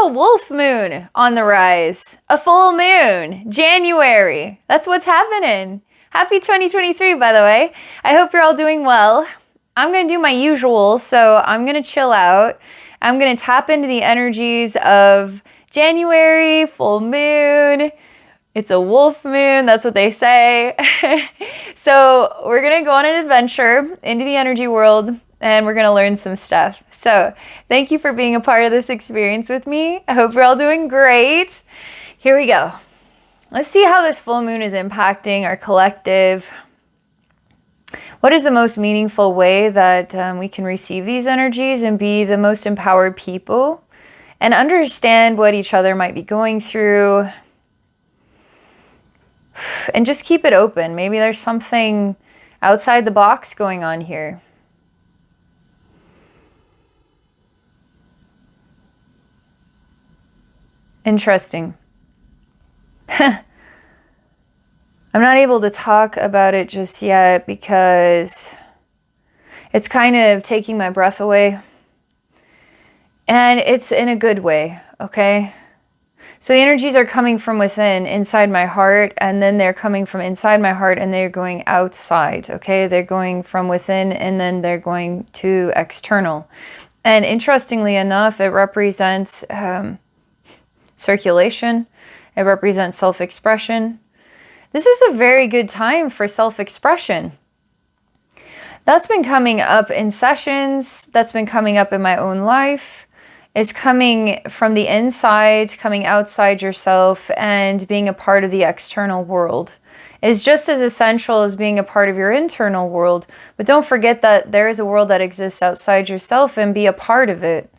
a wolf moon on the rise. A full moon. January. That's what's happening. Happy 2023, by the way. I hope you're all doing well. I'm going to do my usual, so I'm going to chill out. I'm going to tap into the energies of January, full moon. It's a wolf moon, that's what they say. So we're going to go on an adventure into the energy world, and we're going to learn some stuff. So thank you for being a part of this experience with me. I hope you're all doing great. Here we go. Let's see how this full moon is impacting our collective. What is the most meaningful way that we can receive these energies and be the most empowered people and understand what each other might be going through? And just keep it open. Maybe there's something outside the box going on here. Interesting. I'm not able to talk about it just yet because it's kind of taking my breath away. And it's in a good way, okay? So the energies are coming from within, inside my heart, and then they're coming from inside my heart and they're going outside, okay? They're going from within and then they're going to external. And interestingly enough, it represents circulation. It represents self-expression. This is a very good time for self-expression. That's been coming up in sessions. That's been coming up in my own life. It's coming from the inside, coming outside yourself, and being a part of the external world is just as essential as being a part of your internal world. But don't forget that there is a world that exists outside yourself and be a part of it.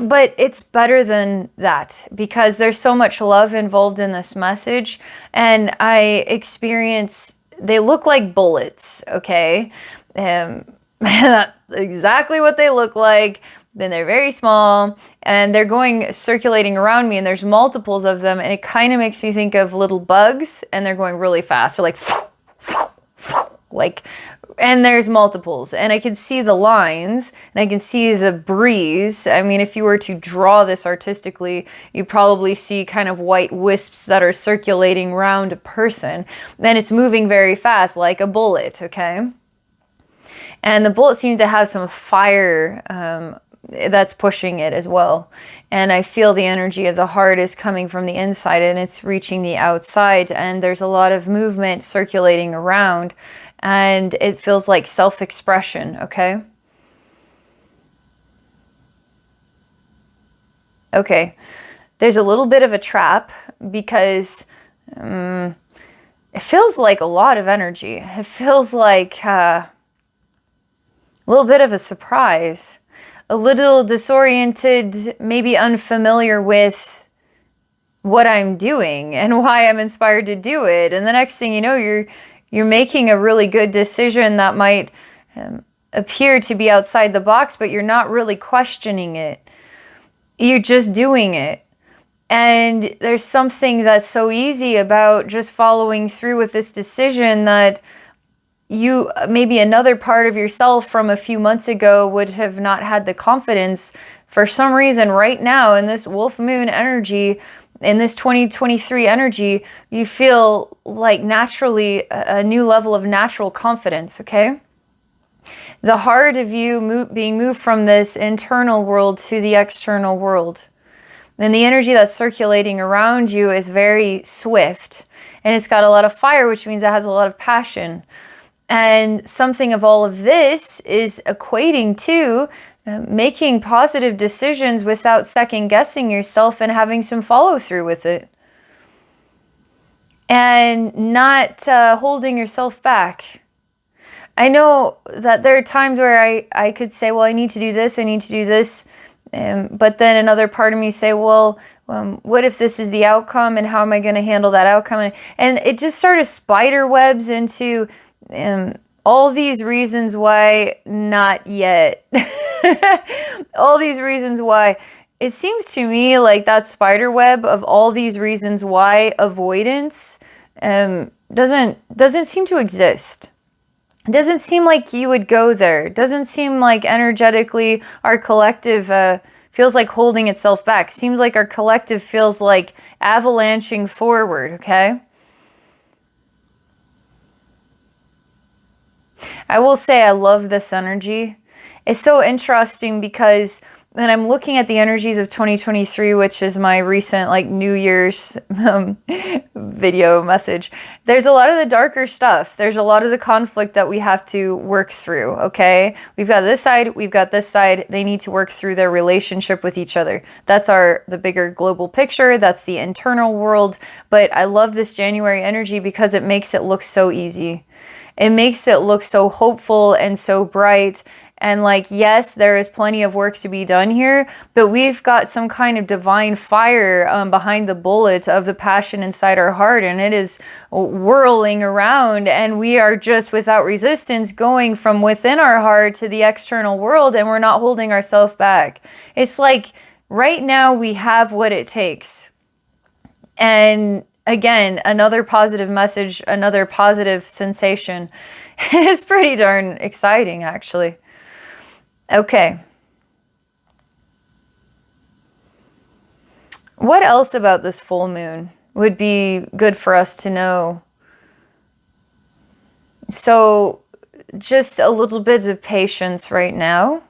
But it's better than that because there's so much love involved in this message. And I experience, they look like bullets, okay? That's exactly what they look like. Then they're very small and they're going circulating around me and there's multiples of them. And it kind of makes me think of little bugs and they're going really fast. They're like, and there's multiples and I can see the lines and I can see the breeze. I mean, if you were to draw this artistically, you probably see kind of white wisps that are circulating around a person. Then it's moving very fast like a bullet, okay? And the bullet seems to have some fire that's pushing it as well. And I feel the energy of the heart is coming from the inside and it's reaching the outside. And there's a lot of movement circulating around. And it feels like self-expression, okay? Okay, there's a little bit of a trap because it feels like a lot of energy. It feels like a little bit of a surprise, a little disoriented, maybe unfamiliar with what I'm doing and why I'm inspired to do it. And the next thing you know, you're making a really good decision that might appear to be outside the box, but you're not really questioning it. You're just doing it. And there's something that's so easy about just following through with this decision that you, maybe another part of yourself from a few months ago would have not had the confidence. For some reason right now in this wolf moon energy, in this 2023 energy, you feel like naturally a new level of natural confidence, okay? The heart of you being moved from this internal world to the external world. And the energy that's circulating around you is very swift. And it's got a lot of fire, which means it has a lot of passion. And something of all of this is equating to making positive decisions without second guessing yourself and having some follow through with it. And not holding yourself back. I know that there are times where I could say, well, I need to do this, I need to do this. But then another part of me say, well, what if this is the outcome and how am I going to handle that outcome? And it just sort of spider webs into all these reasons why not yet. All these reasons why. It seems to me like that spider web of all these reasons why avoidance doesn't seem to exist. It doesn't seem like you would go there. It doesn't seem like energetically our collective Feels like holding itself back. Seems like our collective feels like avalanching forward, okay? I will say I love this energy. It's so interesting because when I'm looking at the energies of 2023, which is my recent like New Year's video message, there's a lot of the darker stuff. There's a lot of the conflict that we have to work through, okay? We've got this side, we've got this side. They need to work through their relationship with each other. That's the bigger global picture. That's the internal world. But I love this January energy because it makes it look so easy. It makes it look so hopeful and so bright. And like, yes, there is plenty of work to be done here, but we've got some kind of divine fire behind the bullet of the passion inside our heart. And it is whirling around, and we are just without resistance going from within our heart to the external world. And we're not holding ourselves back. It's like right now we have what it takes. And again, another positive message, another positive sensation. It's pretty darn exciting, actually. Okay. What else about this full moon would be good for us to know? So, just a little bit of patience right now.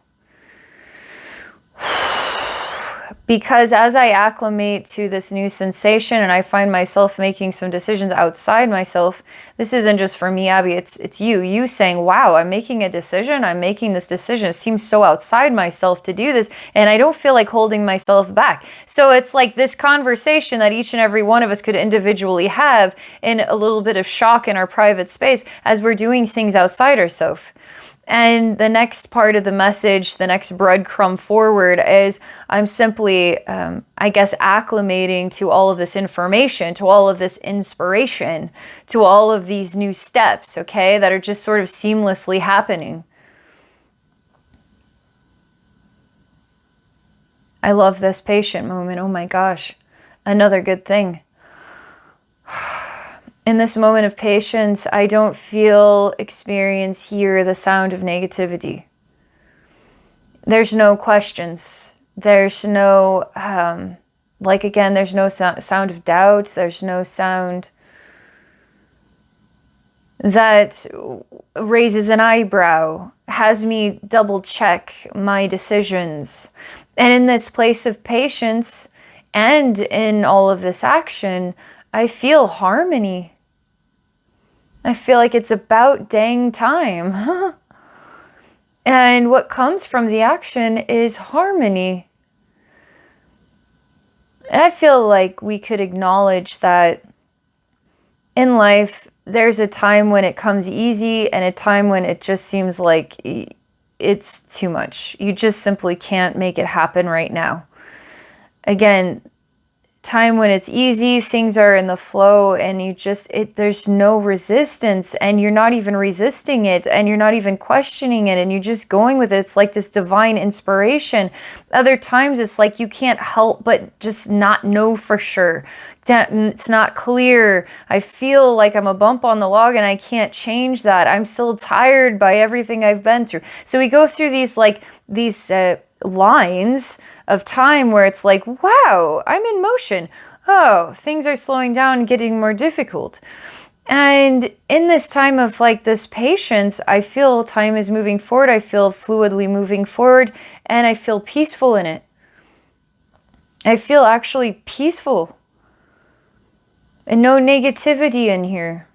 Because as I acclimate to this new sensation and I find myself making some decisions outside myself, this isn't just for me, Abby, it's you saying, wow, I'm making a decision, I'm making this decision. It seems so outside myself to do this, and I don't feel like holding myself back. So it's like this conversation that each and every one of us could individually have in a little bit of shock in our private space as we're doing things outside ourselves. And the next part of the message, the next breadcrumb forward is I'm simply, I guess, acclimating to all of this information, to all of this inspiration, to all of these new steps, okay, that are just sort of seamlessly happening. I love this patient moment. Oh my gosh, another good thing. In this moment of patience, I don't feel, experience, hear the sound of negativity. There's no questions. There's no, there's no sound of doubt. There's no sound that raises an eyebrow, has me double check my decisions. And in this place of patience and in all of this action, I feel harmony. I feel like it's about dang time. And what comes from the action is harmony. And I feel like we could acknowledge that in life, there's a time when it comes easy and a time when it just seems like it's too much. You just simply can't make it happen right now. Again, time when it's easy, things are in the flow, and there's no resistance, and you're not even resisting it, and you're not even questioning it, and you're just going with it. It's like this divine inspiration. Other times it's like you can't help but just not know for sure. It's not clear. I feel like I'm a bump on the log and I can't change that. I'm still tired by everything I've been through. So we go through these lines of time where it's like, wow, I'm in motion. Oh, things are slowing down and getting more difficult. And in this time of like this patience, I feel time is moving forward. I feel fluidly moving forward, and I feel peaceful in it. I feel actually peaceful and no negativity in here.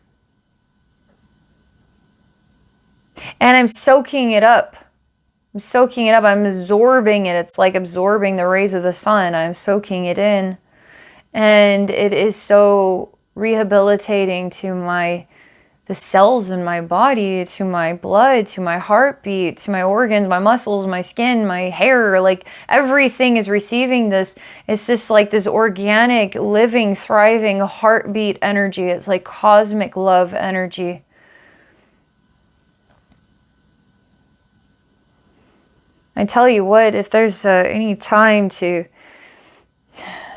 And I'm soaking it up. I'm absorbing it. It's like absorbing the rays of the sun. I'm soaking it in. And it is so rehabilitating to the cells in my body, to my blood, to my heartbeat, to my organs, my muscles, my skin, my hair. Like everything is receiving this. It's just like this organic, living, thriving heartbeat energy. It's like cosmic love energy. I tell you what, if there's any time to,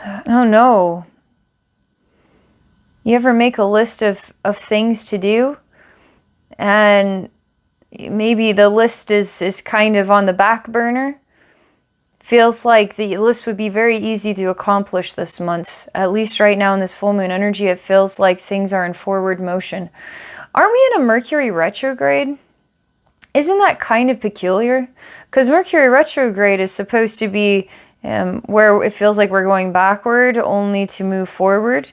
I don't know, you ever make a list of things to do, and maybe the list is kind of on the back burner? Feels like the list would be very easy to accomplish this month. At least right now in this full moon energy, it feels like things are in forward motion. Aren't we in a Mercury retrograde? Isn't that kind of peculiar? Because Mercury retrograde is supposed to be where it feels like we're going backward only to move forward.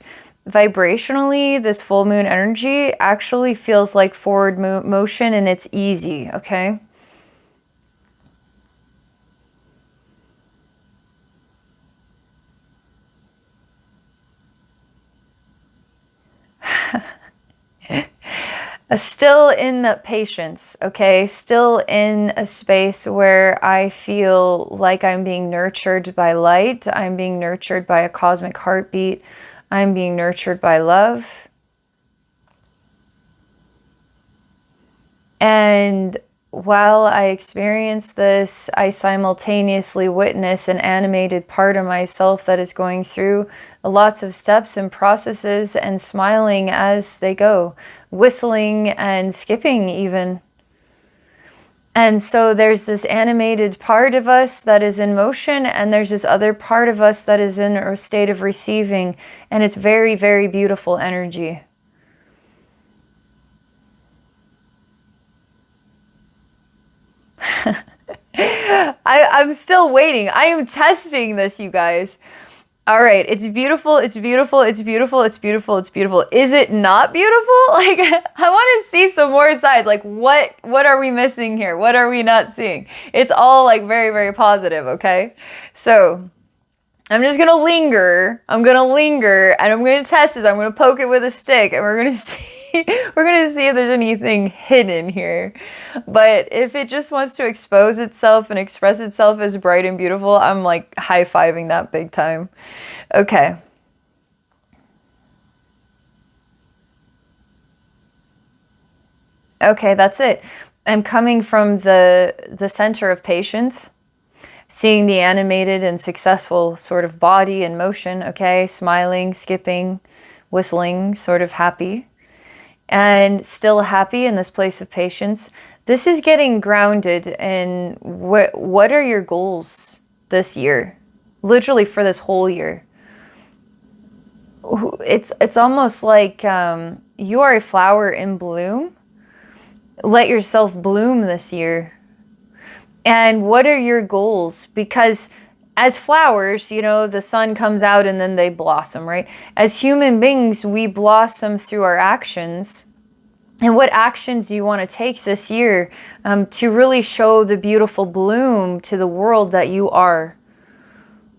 Vibrationally, this full moon energy actually feels like forward motion, and it's easy, okay? Still in the patience, okay? Still in a space where I feel like I'm being nurtured by light. I'm being nurtured by a cosmic heartbeat. I'm being nurtured by love. And while I experience this, I simultaneously witness an animated part of myself that is going through lots of steps and processes and smiling as they go, whistling and skipping even. And so there's this animated part of us that is in motion, and there's this other part of us that is in a state of receiving, and it's very, very beautiful energy. I'm still waiting. I am testing this, you guys. All right, it's beautiful, it's beautiful, it's beautiful, it's beautiful, it's beautiful. Is it not beautiful? Like, I want to see some more sides. Like, what are we missing here? What are we not seeing? It's all like very, very positive, okay? So I'm just gonna linger. I'm gonna linger, and I'm gonna test this. I'm gonna poke it with a stick, and we're gonna see. We're gonna see if there's anything hidden here. But if it just wants to expose itself and express itself as bright and beautiful, I'm like high-fiving that big time. Okay. Okay, that's it. I'm coming from the center of patience. Seeing the animated and successful sort of body in motion, okay? Smiling, skipping, whistling, sort of happy. And still happy in this place of patience. This is getting grounded in what are your goals this year? Literally for this whole year. It's almost like you are a flower in bloom. Let yourself bloom this year. And what are your goals? Because as flowers, you know, the sun comes out and then they blossom, right? As human beings, we blossom through our actions. And what actions do you want to take this year to really show the beautiful bloom to the world that you are?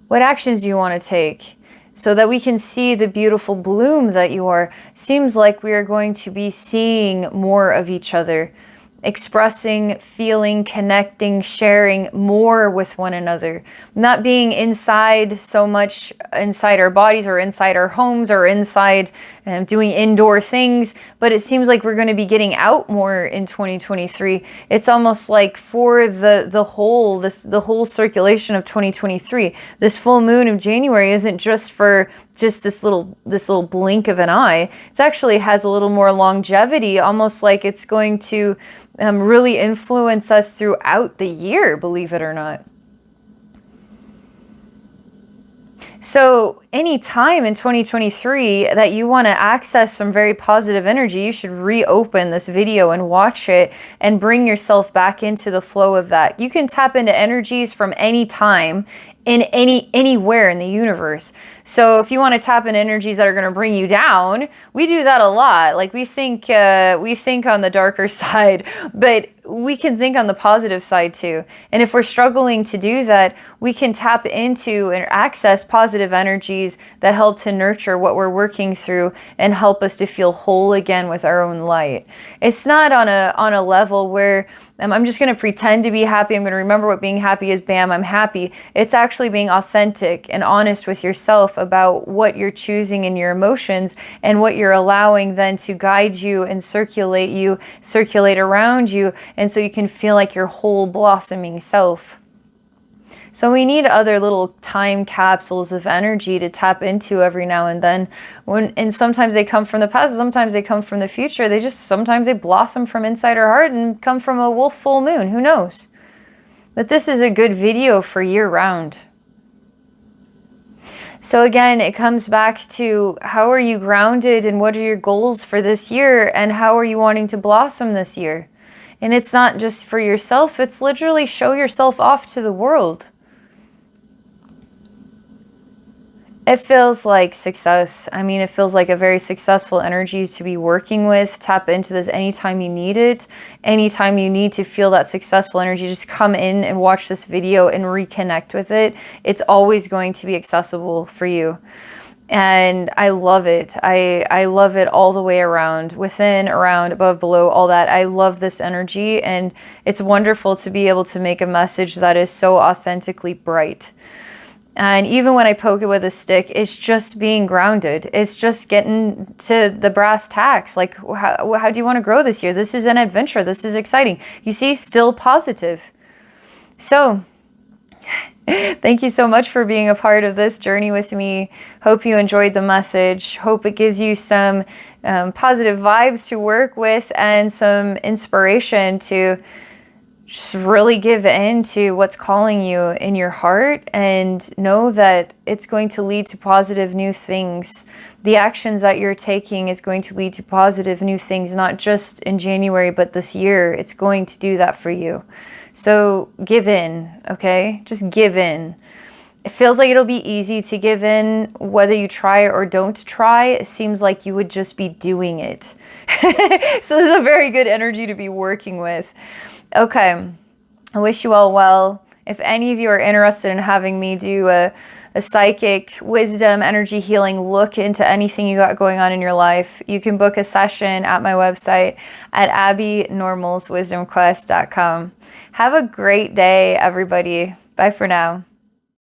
What actions do you want to take so that we can see the beautiful bloom that you are? Seems like we are going to be seeing more of each other. Expressing, feeling, connecting, sharing more with one another. Not being inside so much inside our bodies or inside our homes or inside doing indoor things, but it seems like we're going to be getting out more in 2023. It's almost like for the whole circulation of 2023. This full moon of January isn't just for just this little blink of an eye. It actually has a little more longevity, almost like it's going to really influence us throughout the year, believe it or not. So any time in 2023 that you want to access some very positive energy, you should reopen this video and watch it and bring yourself back into the flow of that. You can tap into energies from any time in anywhere in the universe. So if you want to tap in energies that are going to bring you down, we do that a lot. Like we think on the darker side, but we can think on the positive side too. And if we're struggling to do that, we can tap into and access positive energies that help to nurture what we're working through and help us to feel whole again with our own light. It's not on a level where I'm just going to pretend to be happy. I'm going to remember what being happy is. Bam, I'm happy. It's actually being authentic and honest with yourself about what you're choosing in your emotions and what you're allowing then to guide you and circulate around you. And so you can feel like your whole blossoming self. So we need other little time capsules of energy to tap into every now and then. And sometimes they come from the past, sometimes they come from the future. Sometimes they blossom from inside our heart and come from a wolf full moon. Who knows? that this is a good video for year round. So again, it comes back to how are you grounded and what are your goals for this year and how are you wanting to blossom this year? And it's not just for yourself, it's literally show yourself off to the world. It feels like success. I mean, it feels like a very successful energy to be working with. Tap into this anytime you need it. Anytime you need to feel that successful energy, just come in and watch this video and reconnect with it. It's always going to be accessible for you. And I love it. I love it all the way around, within, around, above, below, all that. I love this energy, and it's wonderful to be able to make a message that is so authentically bright. And even when I poke it with a stick, it's just being grounded. It's just getting to the brass tacks. Like, how do you want to grow this year? This is an adventure. This is exciting. You see, still positive. So thank you so much for being a part of this journey with me. Hope you enjoyed the message. Hope it gives you some positive vibes to work with and some inspiration to just really give in to what's calling you in your heart, and know that it's going to lead to positive new things. The actions that you're taking is going to lead to positive new things, not just in January, but this year. It's going to do that for you. So give in, okay? Just give in. It feels like it'll be easy to give in, whether you try or don't try. It seems like you would just be doing it. So this is a very good energy to be working with. Okay, I wish you all well. If any of you are interested in having me do a psychic wisdom energy healing look into anything you got going on in your life, you can book a session at my website at abbeynormalswisdomquest.com. Have a great day, everybody. Bye for now.